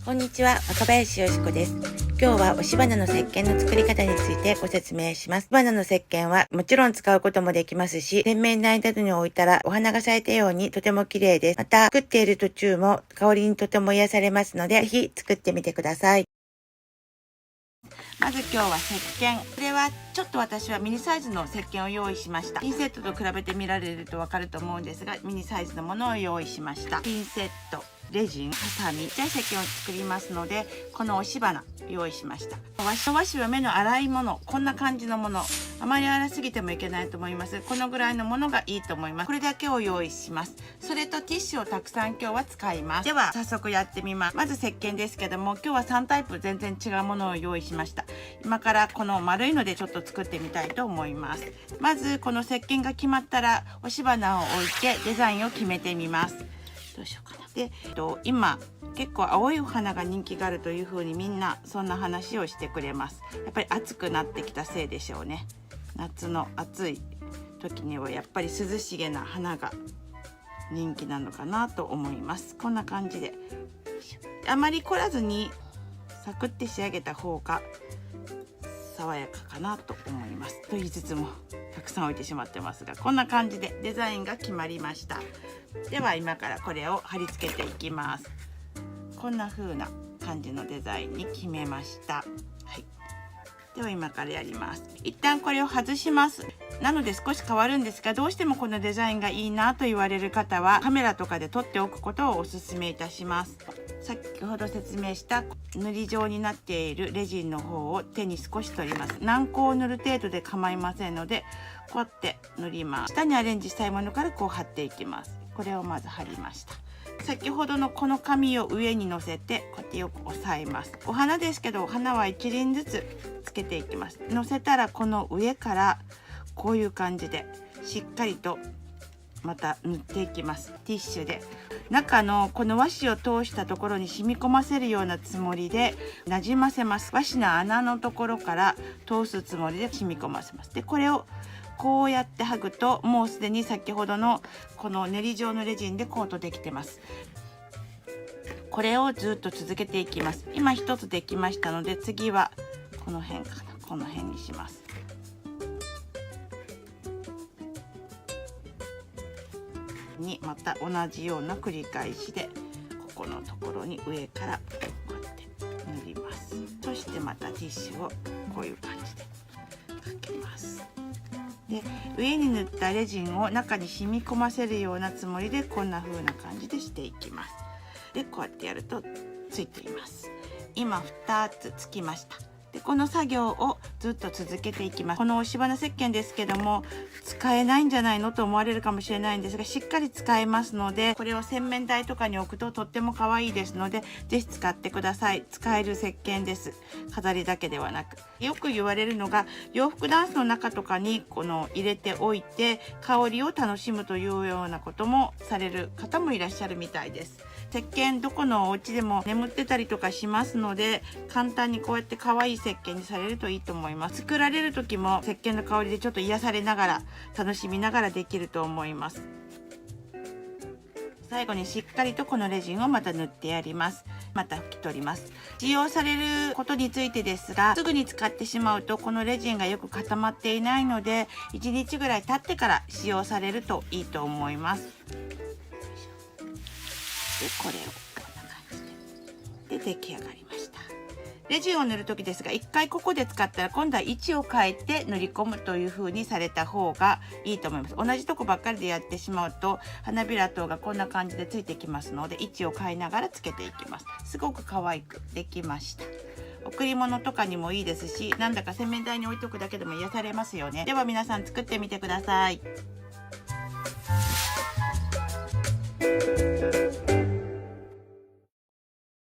こんにちは、若林よしこです。今日は押し花の石鹸の作り方についてご説明します。押し花の石鹸はもちろん使うこともできますし、洗面台などに置いたらお花が咲いたようにとても綺麗です。また、作っている途中も香りにとても癒されますので、ぜひ作ってみてください。まず今日は石鹸。これはちょっと私はミニサイズの石鹸を用意しました。ピンセットと比べてみられるとわかると思うんですが、ミニサイズのものを用意しました。ピンセット、レジン、ハサミ、ちっちゃい石鹸を作りますので、この押し花用意しました。和紙は目の粗いもの、こんな感じのもの、あまり粗すぎてもいけないと思います。このぐらいのものがいいと思います。これだけを用意します。それとティッシュをたくさん今日は使います。では早速やってみます。まず石鹸ですけども、今日は3タイプ全然違うものを用意しました。今からこの丸いのでちょっと作ってみたいと思います。まずこの石鹸が決まったら押し花を置いてデザインを決めてみます。どうしようかな。で、今結構青いお花が人気があるというふうにみんなそんな話をしてくれます。やっぱり暑くなってきたせいでしょうね。夏の暑い時にはやっぱり涼しげな花が人気なのかなと思います。こんな感じであまり凝らずにサクッて仕上げた方が爽やかかなと思います。と言いつつもたくさん置いてしまってますが、こんな感じでデザインが決まりました。では今からこれを貼り付けていきます。こんな風な感じのデザインに決めました。はい。では今からやります。一旦これを外します。なので少し変わるんですが、どうしてもこのデザインがいいなと言われる方はカメラとかで撮っておくことをお勧めいたします。先ほど説明した塗り状になっているレジンの方を手に少し取ります。軟膏を塗る程度で構いませんので、こうやって塗ります。下にアレンジしたいものからこう貼っていきます。これをまず貼りました。先ほどのこの紙を上に乗せてこうやってよく押さえます。お花ですけど、お花は1輪ずつつけていきます。乗せたらこの上からこういう感じでしっかりとまた塗っていきます。ティッシュで中のこの和紙を通したところに染み込ませるようなつもりでなじませます。和紙の穴のところから通すつもりで染み込ませます。でこれをこうやって剥ぐともうすでに先ほどのこの練り状のレジンでコートできてます。これをずっと続けていきます。今一つできましたので、次はこの辺かな、この辺にします。にまた同じような繰り返しでここのところに上からこうやって塗ります。そしてまたティッシュをこういう感じでかけます。で上に塗ったレジンを中に染み込ませるようなつもりでこんな風な感じでしていきます。でこうやってやるとついています。今2つつきました。でこの作業をずっと続けていきます。この押し花石鹸ですけども使えないんじゃないのと思われるかもしれないんですが、しっかり使えますので、これを洗面台とかに置くととっても可愛いですので、ぜひ使ってください。使える石鹸です。飾りだけではなく。よく言われるのが洋服ダンスの中とかにこの入れておいて香りを楽しむというようなこともされる方もいらっしゃるみたいです。石鹸どこのお家でも眠ってたりとかしますので、簡単にこうやって可愛い石鹸にされるといいと思います。作られる時も石鹸の香りでちょっと癒されながら楽しみながらできると思います。最後にしっかりとこのレジンをまた塗ってやります。また拭き取ります。使用されることについてですが、すぐに使ってしまうとこのレジンがよく固まっていないので、1日ぐらい経ってから使用されるといいと思います。でこれをこんな感じで出来上がりました。レジンを塗る時ですが、1回ここで使ったら今度は位置を変えて塗り込むという風にされた方がいいと思います。同じとこばっかりでやってしまうと花びら等がこんな感じでついてきますので、位置を変えながらつけていきます。すごく可愛くできました。贈り物とかにもいいですし、なんだか洗面台に置いとくだけでも癒されますよね。では皆さん作ってみてください。